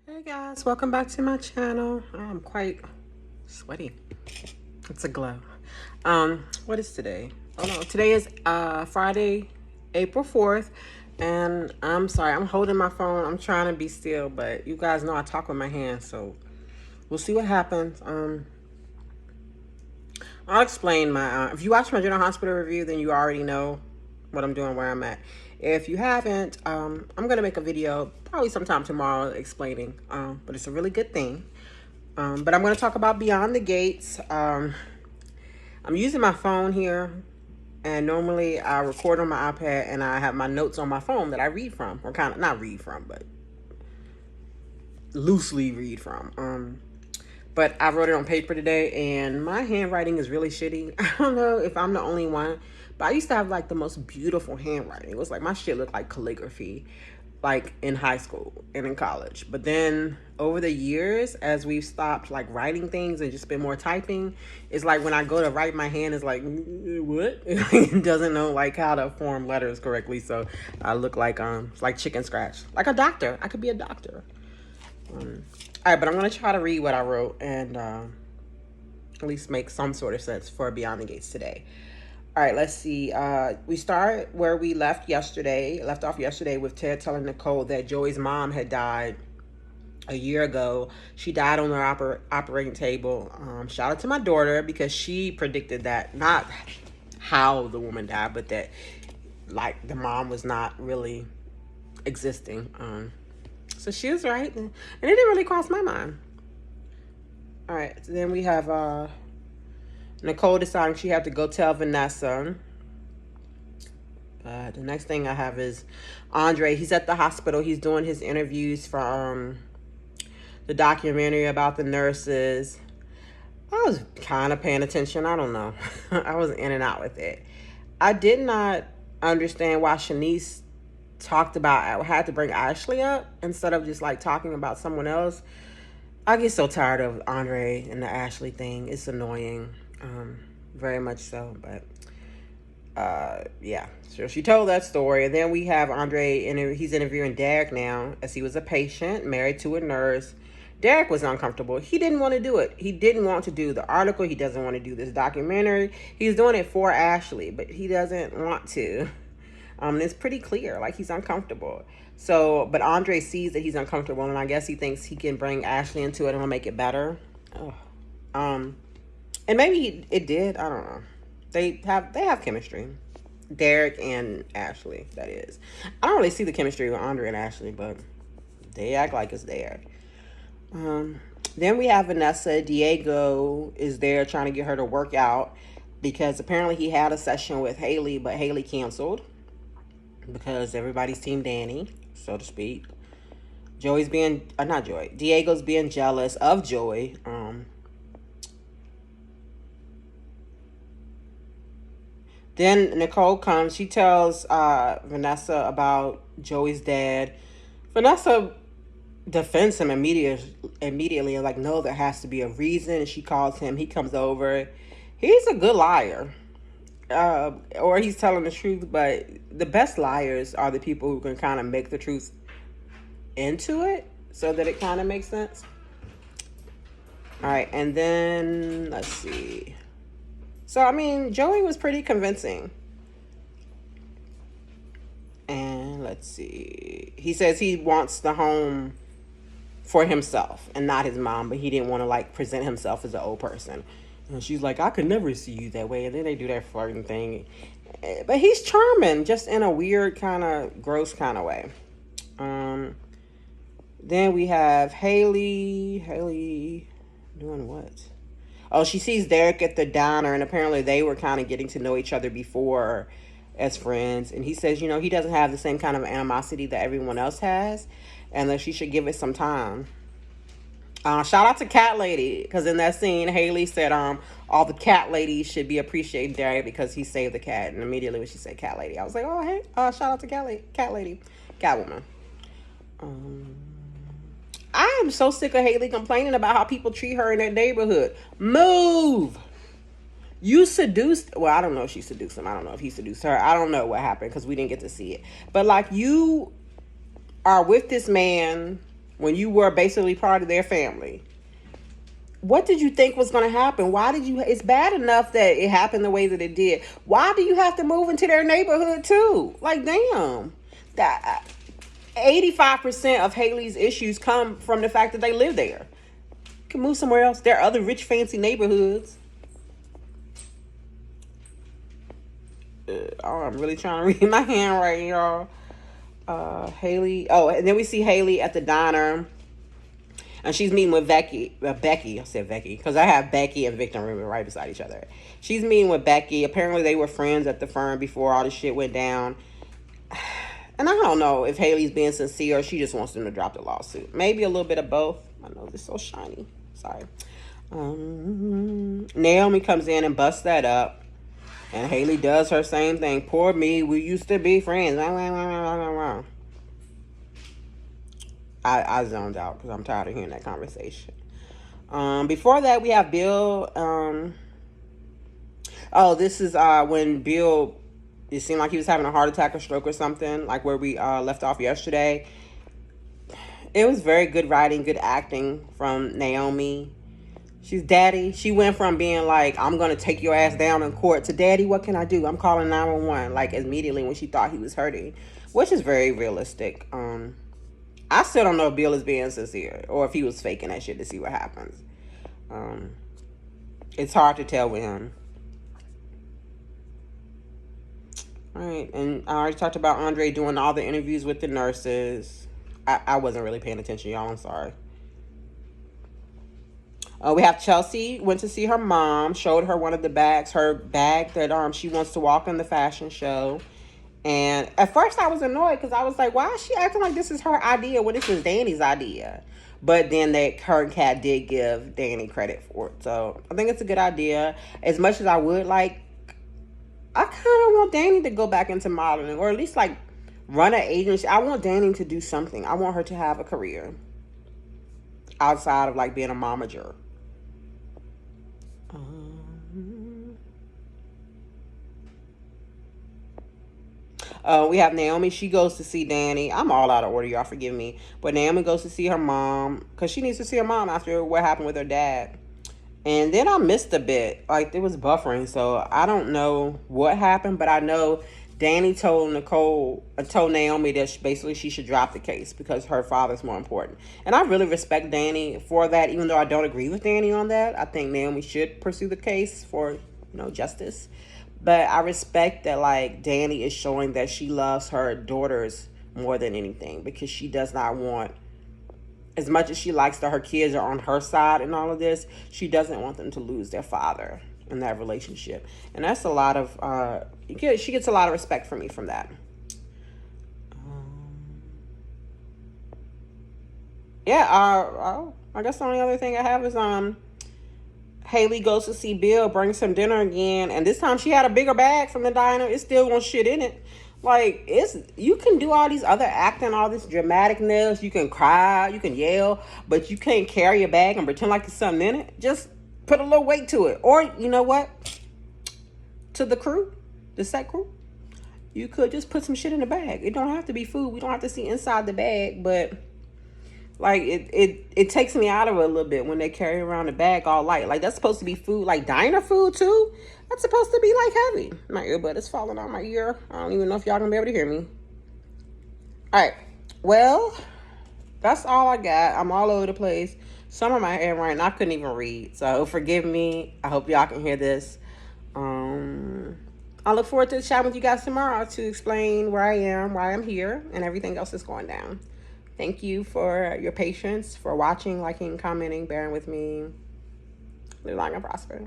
Hey guys, welcome back to my channel. I'm quite sweaty. It's a glow. What is today? Oh no, today is Friday, April 4th. And I'm sorry, I'm holding my phone. I'm trying to be still, but you guys know I talk with my hands, so we'll see what happens. I'll explain my if you watch my general hospital review, then you already know what I'm doing, where I'm at. If you haven't, I'm gonna make a video probably sometime tomorrow explaining, but it's a really good thing. But I'm gonna talk about Beyond the Gates. I'm using my phone here, and normally I record on my iPad and I have my notes on my phone that I read from, or kind of not read from, but loosely read from. But I wrote it on paper today, and my handwriting is really shitty. I don't know if I'm the only one, but I used to have like the most beautiful handwriting. It was like my shit looked like calligraphy, like in high school and in college. But then over the years, as we've stopped like writing things and just been more typing, it's like when I go to write, my hand is like, what? It doesn't know like how to form letters correctly. So I look like it's like chicken scratch, like a doctor. I could be a doctor. All right, but I'm gonna try to read what I wrote and at least make some sort of sense for Beyond the Gates today. All right, let's see. We start where we left off yesterday with Ted telling Nicole that Joey's mom had died a year ago. She died on her operating table. Shout out to my daughter because she predicted that, not how the woman died, but that like the mom was not really existing. So she was right, and it didn't really cross my mind. All right, so then we have Nicole deciding she had to go tell Vanessa. The next thing I have is Andre. He's at the hospital. He's doing his interviews for the documentary about the nurses. I was kind of paying attention. I don't know. I was in and out with it. I did not understand why Shanice had to bring Ashley up instead of just like talking about someone else. I get so tired of Andre and the Ashley thing. It's annoying. Very much so. But yeah. So she told that story. And then we have Andre, and he's interviewing Derek now, as he was a patient, married to a nurse. Derek was uncomfortable. He didn't want to do it. He didn't want to do the article. He doesn't want to do this documentary. He's doing it for Ashley, but he doesn't want to. It's pretty clear, like he's uncomfortable. So, but Andre sees that he's uncomfortable, and I guess he thinks he can bring Ashley into it and will make it better. Oh. And maybe it did. I don't know. They have chemistry. Derek and Ashley, that is. I don't really see the chemistry with Andre and Ashley, but they act like it's there. Then we have Vanessa. Diego is there trying to get her to work out because apparently he had a session with Haley, but Haley canceled because everybody's team Danny, so to speak. Diego's being jealous of Joey. Then Nicole comes. She tells Vanessa about Joey's dad. Vanessa defends him immediately, like, no, there has to be a reason. She calls him. He comes over. He's a good liar. Or he's telling the truth, but the best liars are the people who can kind of make the truth into it so that it kind of makes sense. All right, and then let's see. So, I mean, Joey was pretty convincing. And let's see. He says he wants the home for himself and not his mom, but he didn't want to, like, present himself as an old person. And she's like, I could never see you that way. And then they do that flirting thing. But he's charming, just in a weird kind of gross kind of way. Then we have Haley. Haley doing what? Oh, she sees Derek at the diner, and apparently they were kind of getting to know each other before as friends. And he says, you know, he doesn't have the same kind of animosity that everyone else has, and that she should give it some time. Shout out to Cat Lady, because in that scene, Haley said all the cat ladies should be appreciating Derek because he saved the cat. And immediately when she said Cat Lady, I was like, oh, hey, shout out to Cat Lady, Catwoman. I am so sick of Haley complaining about how people treat her in their neighborhood. Move! You seduced... Well, I don't know if she seduced him. I don't know if he seduced her. I don't know what happened because we didn't get to see it. But, like, you are with this man when you were basically part of their family. What did you think was going to happen? Why did you? It's bad enough that it happened the way that it did. Why do you have to move into their neighborhood too? Like, damn. That 85% of Haley's issues come from the fact that they live there. You can move somewhere else. There are other rich, fancy neighborhoods. Oh, I'm really trying to read my handwriting, y'all. Haley. Oh, and then we see Haley at the diner. And she's meeting with Becky. I said Becky because I have Becky and Victor Rubin right beside each other. She's meeting with Becky. Apparently, they were friends at the firm before all this shit went down. And I don't know if Haley's being sincere or she just wants them to drop the lawsuit. Maybe a little bit of both. I know this is so shiny. Sorry. Naomi comes in and busts that up. And Haley does her same thing. Poor me. We used to be friends. I zoned out because I'm tired of hearing that conversation. Before that, we have Bill. This is when Bill, it seemed like he was having a heart attack or stroke or something, like where we left off yesterday. It was very good writing, good acting from Naomi. She's daddy. She went from being like, I'm going to take your ass down in court to, daddy, what can I do? I'm calling 911, like immediately when she thought he was hurting, which is very realistic. I still don't know if Bill is being sincere or if he was faking that shit to see what happens. It's hard to tell with him. All right, and I already talked about Andre doing all the interviews with the nurses. I wasn't really paying attention, y'all. I'm sorry. We have Chelsea went to see her mom, showed her one of the bags, her bag that she wants to walk in the fashion show. And at first I was annoyed because I was like, why is she acting like this is her idea when this was Danny's idea? But then her and Kat did give Danny credit for it. So I think it's a good idea. As much as I would like, I kind of want Danny to go back into modeling or at least like run an agency. I want Danny to do something. I want her to have a career outside of like being a momager. We have Naomi. She goes to see Danny. I'm all out of order, y'all. Forgive me. But Naomi goes to see her mom because she needs to see her mom after what happened with her dad. And then I missed a bit. Like, it was buffering. So I don't know what happened. But I know Danny told Naomi that basically she should drop the case because her father's more important. And I really respect Danny for that, even though I don't agree with Danny on that. I think Naomi should pursue the case for, justice. But I respect that, like, Danny is showing that she loves her daughters more than anything because she does not want, as much as she likes that her kids are on her side in all of this, she doesn't want them to lose their father in that relationship. And that's a lot of, she gets a lot of respect from me from that. I guess the only other thing I have is, Haley goes to see Bill, brings him dinner again, and this time she had a bigger bag from the diner. It still won't shit in it. Like, you can do all these other acting, all this dramaticness. You can cry, you can yell, but you can't carry a bag and pretend like there's something in it. Just put a little weight to it. Or, you know what? To the crew, the set crew, you could just put some shit in the bag. It don't have to be food. We don't have to see inside the bag, but like it takes me out of it a little bit when they carry around the bag all light. Like, that's supposed to be food, like diner food too. That's supposed to be like heavy. My earbud is falling out my ear. I don't even know if y'all gonna be able to hear me. All right, well, that's all I got. I'm all over the place. Some of my handwriting I couldn't even read, so forgive me. I hope y'all can hear this. I look forward to chatting with you guys tomorrow to explain where I am, why I'm here, and everything else that's going down. Thank you for your patience, for watching, liking, commenting, bearing with me. Live long and prosper.